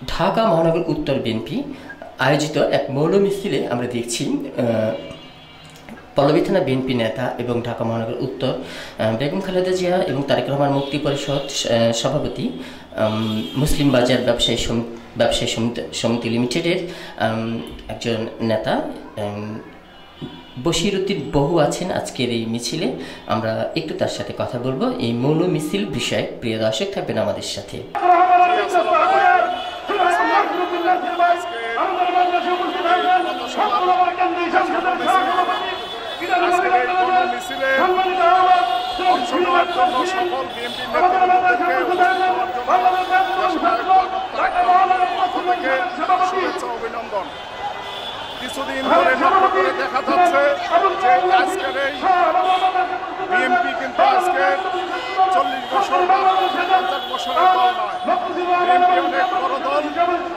ঢাকা মহানগর উত্তর বিএনপি আয়োজিত এক মৌল মিছিলে আমরা দেখছি পল্লবী থানা বিএনপি নেতা এবং ঢাকা মহানগর উত্তর বেগম খালেদা জিয়া এবং তারেক রহমান মুক্তি পরিষদ সভাপতি মুসলিম বাজার ব্যবসায়ী সমিতি লিমিটেডের একজন নেতা বশির উদ্দিন বহু আছেন আজকের এই মিছিলে। আমরা একটু তার সাথে কথা বলবো এই মৌল মিছিল বিষয়ে। প্রিয় দর্শক, থাকবেন আমাদের সাথে। অভিনন্দন। কিছুদিন ধরে লক্ষ্য করে দেখা যাচ্ছে যে আজকের এই বিএনপি কিন্তু আজকে 40 বছর বা 50 বছরের দল নয়। বিএনপি অনেক বড় দল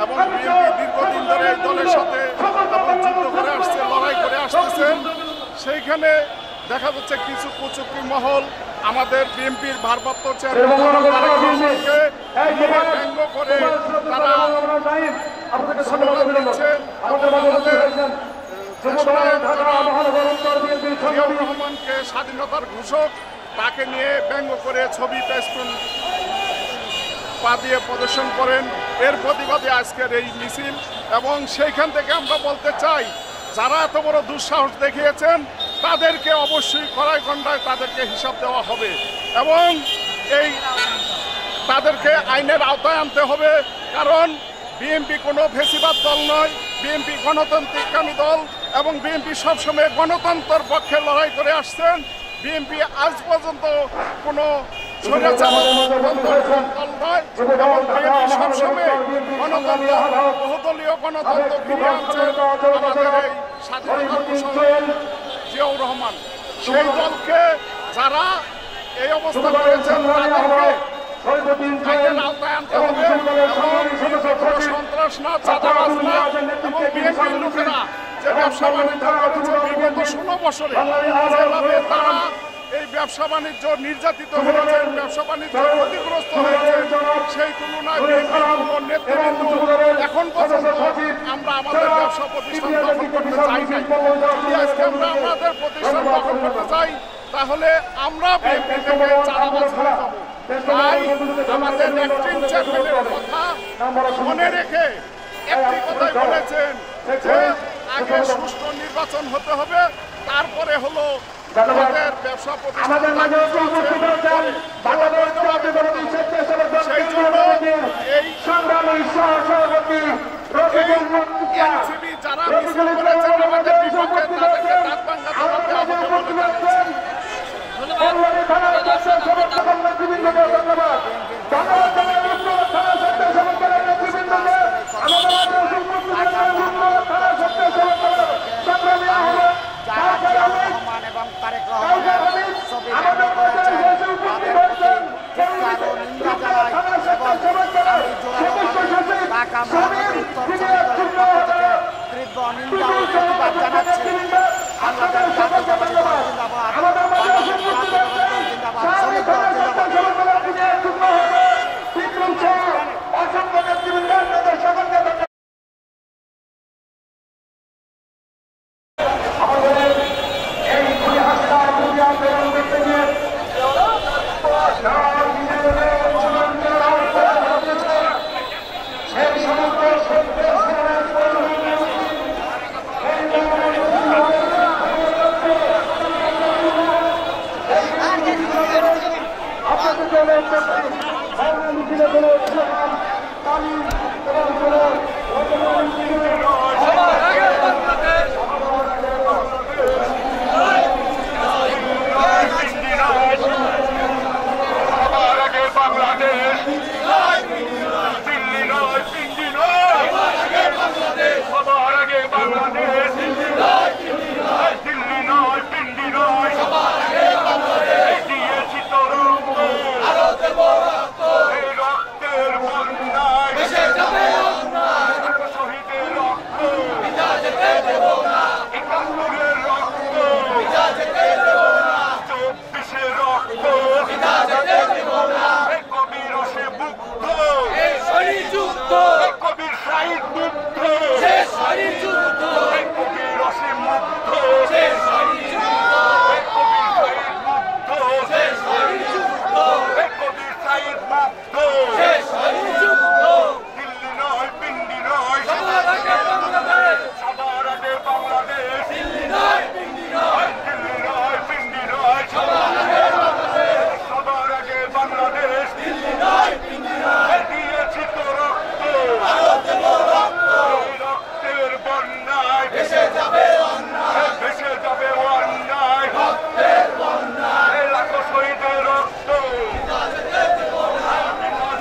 এবং বিএনপি দীর্ঘদিন ধরে এই দলের সাথে এবং যুদ্ধ করে আসছে, লড়াই করে আসতেছেন। সেইখানে দেখা যাচ্ছে কিছু কুচুক্তি মহল আমাদের বিএনপির ভারপ্রাপ্ত চেয়ারম্যান ব্যঙ্গ করে তারা স্লোগান দিচ্ছে। জিয়াউর রহমানকে স্বাধীনতার ঘোষক তাকে নিয়ে ব্যঙ্গ করে ছবি পেস্টুন পা দিয়ে প্রদর্শন করেন। এর প্রতিবাদে আজকের এই মিছিল। এবং সেইখান থেকে আমরা বলতে চাই, যারা এত বড় দুঃসাহস দেখিয়েছেন তাদেরকে অবশ্যই কড়াই গণ্ডায় তাদেরকে হিসাব দেওয়া হবে এবং তাদেরকে আইনের আওতায় আনতে হবে। কারণ বিএনপি কোনো ফেসিবাদ দল নয়, বিএনপি গণতান্ত্রিককামী দল এবং বিএনপি সবসময় গণতন্ত্রের পক্ষে লড়াই করে আসছেন। বিএনপি আজ পর্যন্ত কোনো সবসময় গণতন্ত্র, বহুদলীয় গণতন্ত্র ফিরিয়ে আনছেন আমাদের এই স্বাধীনতার ঘোষক জিয়াউর রহমান। সেই দলকে যারা এই অবস্থা করেছেন তাদেরকে আইনের আওতায় আনতে হবে এবং সন্ত্রাস না, চাঁদাবাজ না এবং বিএনপির লোকেরা যে ব্যবসা বাণিজ্য করেছে বিগত 16 বছরে, যেভাবে তারা এই ব্যবসা বাণিজ্য নির্যাতিত হয়েছেন, ব্যবসা বাণিজ্য ক্ষতিগ্রস্ত হয়েছেন, সেই তুলনায় বিএনপির কোনো নেতৃবৃন্দ এখন পর্যন্ত আমরা আমাদের ব্যবসা প্রতিষ্ঠান দখল করতে চাই নাই। যদি আজকে আমরা আমাদের প্রতিষ্ঠান দখল করতে চাই তাহলে আমরা বিএনপি থেকে চাঁদাবাজ হয়ে যাব। তাই আমাদের অ্যাক্টিং চেয়ারম্যানের কথা মনে রেখে একটি কথাই বলেছেন যে আগে সুষ্ঠু নির্বাচন হতে হবে, তারপরে হলো আমাদের ব্যবসা প্রতিষ্ঠান। সেই জন্য এই এনসিপি যারা মিছিল করেছেন আমাদের বিপক্ষে তাদেরকে দাঁত ভাঙা জবাব দেওয়া হবে বলে জানাচ্ছেন। রহমান এবং তারেক রহমানের ছবি ব্যঙ্গ করেছেন, তাদের প্রতি ধিক্কার ও নিন্দা জানাই এবং আমি জোরালোভাবে ঢাকা মহানগর উত্তর শ্রমিক দলের পক্ষ থেকে তীব্র নিন্দা ও প্রতিবাদ জানাচ্ছি। বাংলাদেশ জাতীয়তাবাদী দল জিন্দাবাদ, বাংলাদেশ জাতীয়তাবাদী